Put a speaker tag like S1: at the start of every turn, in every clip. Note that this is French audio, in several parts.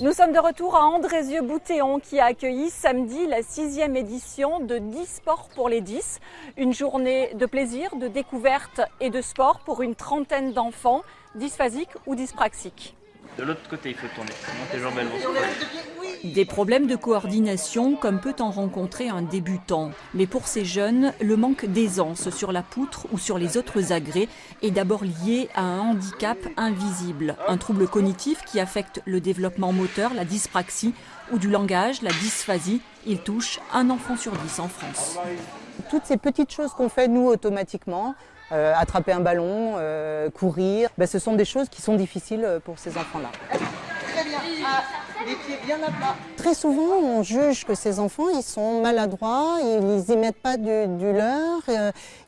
S1: Nous sommes de retour à Andrézieux-Bouthéon qui a accueilli samedi la 6e édition de 10 sports pour les 10. Une journée de plaisir, de découverte et de sport pour une trentaine d'enfants dysphasiques ou dyspraxiques.
S2: De l'autre côté, il faut tourner, sinon tes jambes elles vont se coller.
S3: Des problèmes de coordination comme peut en rencontrer un débutant. Mais pour ces jeunes, le manque d'aisance sur la poutre ou sur les autres agrès est d'abord lié à un handicap invisible. Un trouble cognitif qui affecte le développement moteur, la dyspraxie ou du langage, la dysphasie. Il touche un enfant sur 10 en France.
S4: Toutes ces petites choses qu'on fait nous automatiquement, attraper un ballon, courir, ce sont des choses qui sont difficiles pour ces enfants-là.
S5: Très bien. Les pieds bien à plat.
S4: Très souvent, on juge que ces enfants, ils sont maladroits, ils n'y mettent pas du leur,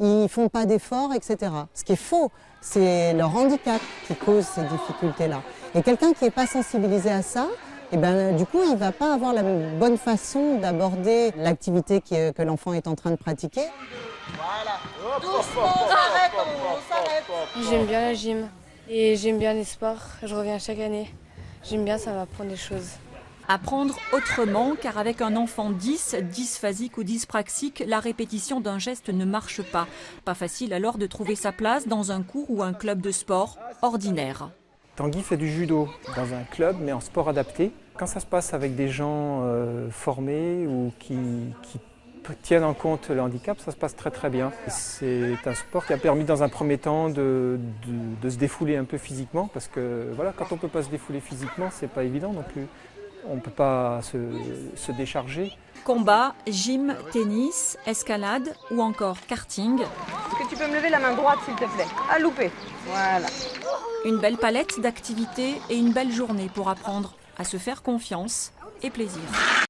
S4: ils ne font pas d'efforts, etc. Ce qui est faux, c'est leur handicap qui cause ces difficultés-là. Et quelqu'un qui n'est pas sensibilisé à ça, du coup, il ne va pas avoir la bonne façon d'aborder l'activité que l'enfant est en train de pratiquer.
S5: Voilà. Doucement, on s'arrête.
S6: J'aime bien la gym et j'aime bien les sports. Je reviens chaque année. J'aime bien, ça m'apprend des choses.
S3: Apprendre autrement, car avec un enfant 10, dysphasique ou dyspraxique, la répétition d'un geste ne marche pas. Pas facile alors de trouver sa place dans un cours ou un club de sport ordinaire.
S7: Tanguy fait du judo dans un club, mais en sport adapté. Quand ça se passe avec des gens formés ou qui tiennent en compte le handicap, ça se passe très très bien. C'est un sport qui a permis dans un premier temps de se défouler un peu physiquement, parce que voilà, quand on ne peut pas se défouler physiquement, c'est pas évident non plus. On ne peut pas se décharger.
S3: Combat, gym, tennis, escalade ou encore karting.
S5: Est-ce que tu peux me lever la main droite s'il te plaît? À louper. Voilà.
S3: Une belle palette d'activités et une belle journée pour apprendre à se faire confiance et plaisir.